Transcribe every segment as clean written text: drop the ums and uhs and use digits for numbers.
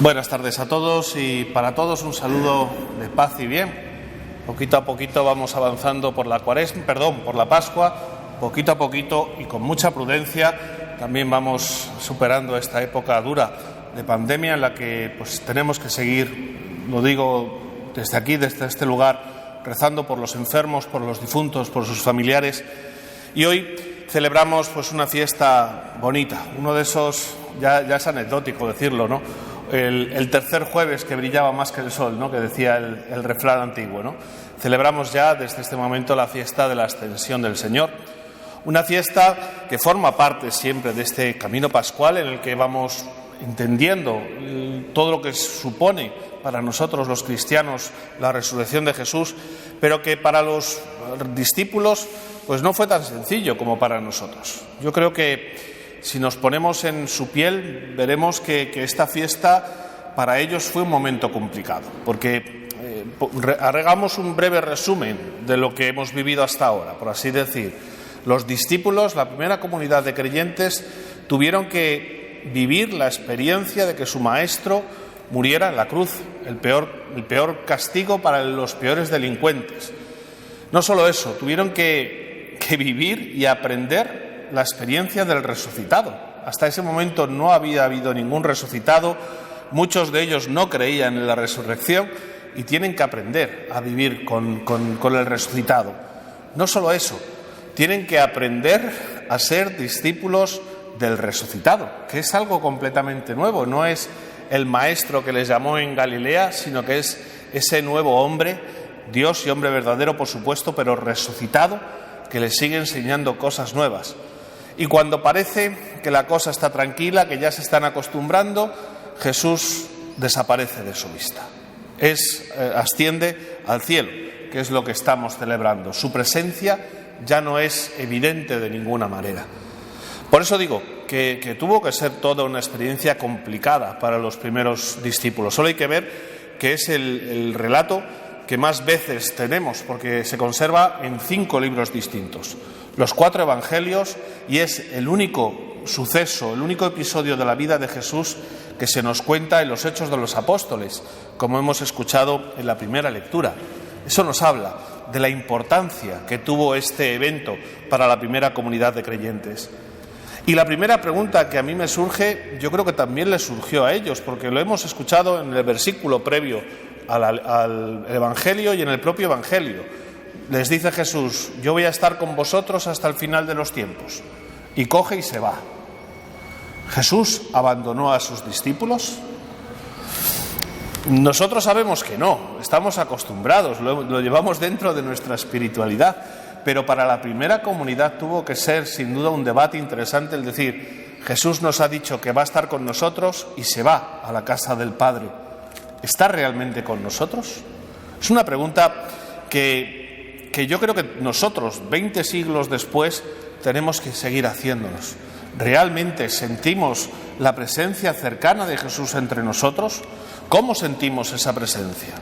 Buenas tardes a todos y para todos un saludo de paz y bien. Poquito a poquito vamos avanzando por la Pascua, poquito a poquito y con mucha prudencia también vamos superando esta época dura de pandemia en la que tenemos que seguir, lo digo desde aquí, desde este lugar, rezando por los enfermos, por los difuntos, por sus familiares. Y hoy celebramos una fiesta bonita, uno de esos, ya es anecdótico decirlo, ¿no? El tercer jueves que brillaba más que el sol, ¿no?, que decía el refrán antiguo, ¿no? Celebramos ya desde este momento la fiesta de la Ascensión del Señor, una fiesta que forma parte siempre de este camino pascual en el que vamos entendiendo todo lo que supone para nosotros los cristianos la resurrección de Jesús, pero que para los discípulos no fue tan sencillo como para nosotros. Yo creo que si nos ponemos en su piel, veremos que esta fiesta para ellos fue un momento complicado, porque hagamos un breve resumen de lo que hemos vivido hasta ahora, por así decir. Los discípulos, la primera comunidad de creyentes, tuvieron que vivir la experiencia de que su maestro muriera en la cruz, el peor castigo para los peores delincuentes. No solo eso, tuvieron que vivir y aprender la experiencia del resucitado. Hasta ese momento no había habido ningún resucitado, muchos de ellos no creían en la resurrección y tienen que aprender a vivir con el resucitado. No solo eso, tienen que aprender a ser discípulos del resucitado, que es algo completamente nuevo. No es el maestro que les llamó en Galilea, sino que es ese nuevo hombre, Dios y hombre verdadero, por supuesto, pero resucitado, que les sigue enseñando cosas nuevas. Y cuando parece que la cosa está tranquila, que ya se están acostumbrando, Jesús desaparece de su vista. Asciende al cielo, que es lo que estamos celebrando. Su presencia ya no es evidente de ninguna manera. Por eso digo que tuvo que ser toda una experiencia complicada para los primeros discípulos. Solo hay que ver que es el relato que más veces tenemos, porque se conserva en 5 libros distintos, los 4 evangelios, y es el único suceso, el único episodio de la vida de Jesús que se nos cuenta en los Hechos de los Apóstoles, como hemos escuchado en la primera lectura. Eso nos habla de la importancia que tuvo este evento para la primera comunidad de creyentes. Y la primera pregunta que a mí me surge, yo creo que también les surgió a ellos, porque lo hemos escuchado en el versículo previo al Evangelio y en el propio Evangelio. Les dice Jesús: yo voy a estar con vosotros hasta el final de los tiempos. Y coge y se va. ¿Jesús abandonó a sus discípulos? Nosotros sabemos que no, estamos acostumbrados, lo llevamos dentro de nuestra espiritualidad, pero para la primera comunidad tuvo que ser sin duda un debate interesante el decir: Jesús nos ha dicho que va a estar con nosotros y se va a la casa del Padre. ¿Está realmente con nosotros? Es una pregunta que yo creo que nosotros, 20 siglos después, tenemos que seguir haciéndonos. ¿Realmente sentimos la presencia cercana de Jesús entre nosotros? ¿Cómo sentimos esa presencia?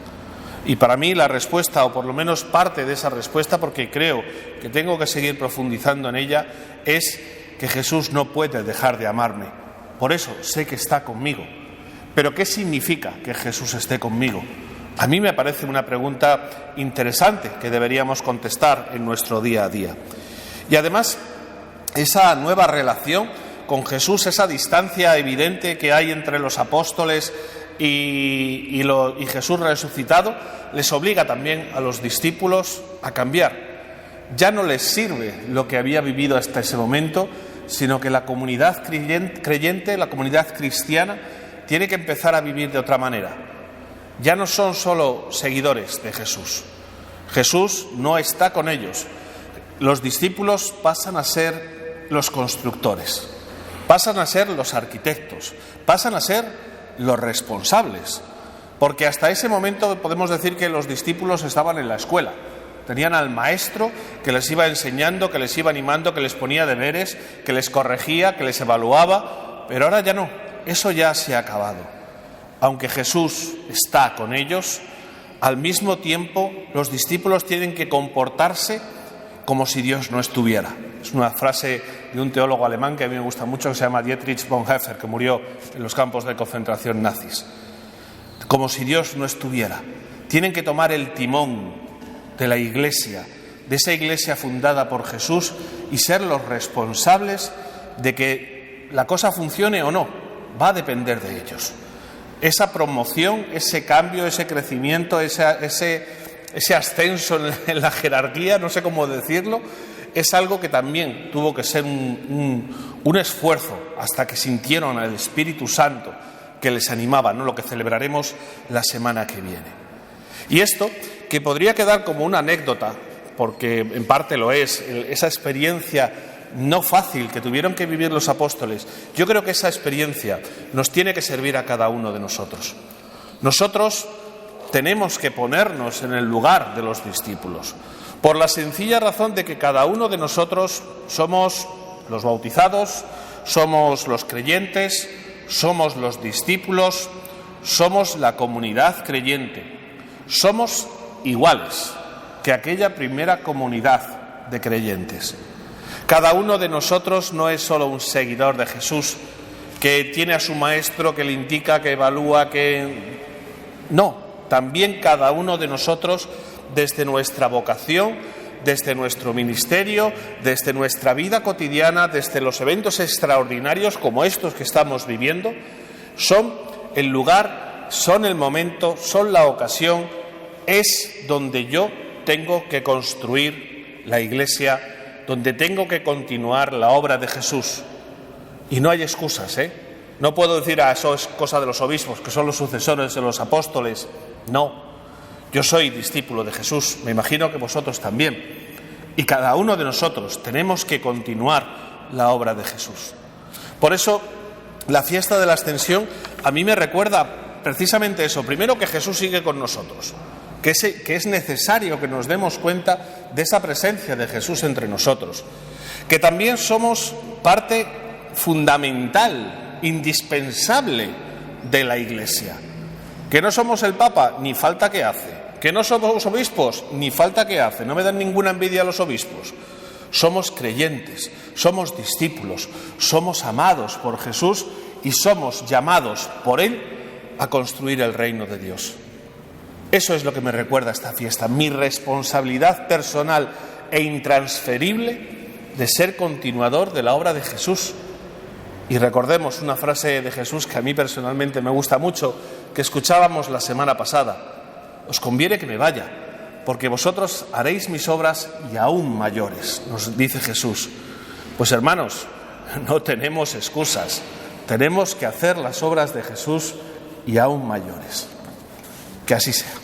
Y para mí la respuesta, o por lo menos parte de esa respuesta, porque creo que tengo que seguir profundizando en ella, es que Jesús no puede dejar de amarme. Por eso sé que está conmigo. ¿Pero qué significa que Jesús esté conmigo? A mí me parece una pregunta interesante que deberíamos contestar en nuestro día a día. Y además, esa nueva relación con Jesús, esa distancia evidente que hay entre los apóstoles y Jesús resucitado, les obliga también a los discípulos a cambiar. Ya no les sirve lo que había vivido hasta ese momento, sino que la comunidad creyente, la comunidad cristiana, tiene que empezar a vivir de otra manera. Ya no son solo seguidores de Jesús. Jesús no está con ellos. Los discípulos pasan a ser los constructores, pasan a ser los arquitectos, pasan a ser los responsables. Porque hasta ese momento podemos decir que los discípulos estaban en la escuela. Tenían al maestro que les iba enseñando, que les iba animando, que les ponía deberes, que les corregía, que les evaluaba. Pero ahora ya no. Eso ya se ha acabado. Aunque Jesús está con ellos, al mismo tiempo los discípulos tienen que comportarse como si Dios no estuviera. Es una frase de un teólogo alemán que a mí me gusta mucho, que se llama Dietrich Bonhoeffer, que murió en los campos de concentración nazis. como si Dios no estuviera. Tienen que tomar el timón de la Iglesia, de esa Iglesia fundada por Jesús, y ser los responsables de que la cosa funcione o no. Va a depender de ellos. Esa promoción, ese cambio, ese crecimiento, ese ascenso en la jerarquía, no sé cómo decirlo, es algo que también tuvo que ser un esfuerzo hasta que sintieron al Espíritu Santo que les animaba, ¿no? Lo que celebraremos la semana que viene. Y esto, que podría quedar como una anécdota, porque en parte lo es, esa experiencia no fácil que tuvieron que vivir los apóstoles, yo creo que esa experiencia nos tiene que servir a cada uno de nosotros. Nosotros tenemos que ponernos en el lugar de los discípulos, por la sencilla razón de que cada uno de nosotros somos los bautizados, somos los creyentes, somos los discípulos, somos la comunidad creyente, somos iguales que aquella primera comunidad de creyentes. Cada uno de nosotros no es solo un seguidor de Jesús, que tiene a su maestro, que le indica, que evalúa, que... No, también cada uno de nosotros, desde nuestra vocación, desde nuestro ministerio, desde nuestra vida cotidiana, desde los eventos extraordinarios como estos que estamos viviendo, son el lugar, son el momento, son la ocasión, es donde yo tengo que construir la Iglesia, donde tengo que continuar la obra de Jesús. Y no hay excusas, ¿eh? No puedo decir, eso es cosa de los obispos, que son los sucesores de los apóstoles. No, yo soy discípulo de Jesús, me imagino que vosotros también. Y cada uno de nosotros tenemos que continuar la obra de Jesús. Por eso, la fiesta de la Ascensión a mí me recuerda precisamente eso. Primero, que Jesús sigue con nosotros, que es necesario que nos demos cuenta de esa presencia de Jesús entre nosotros, que también somos parte fundamental, indispensable de la Iglesia, que no somos el Papa, ni falta que hace, que no somos obispos, ni falta que hace, no me dan ninguna envidia a los obispos. Somos creyentes, somos discípulos, somos amados por Jesús y somos llamados por Él a construir el reino de Dios. Eso es lo que me recuerda esta fiesta, mi responsabilidad personal e intransferible de ser continuador de la obra de Jesús. Y recordemos una frase de Jesús que a mí personalmente me gusta mucho, que escuchábamos la semana pasada. Os conviene que me vaya, porque vosotros haréis mis obras y aún mayores, nos dice Jesús. Pues hermanos, no tenemos excusas, tenemos que hacer las obras de Jesús y aún mayores. Que así sea.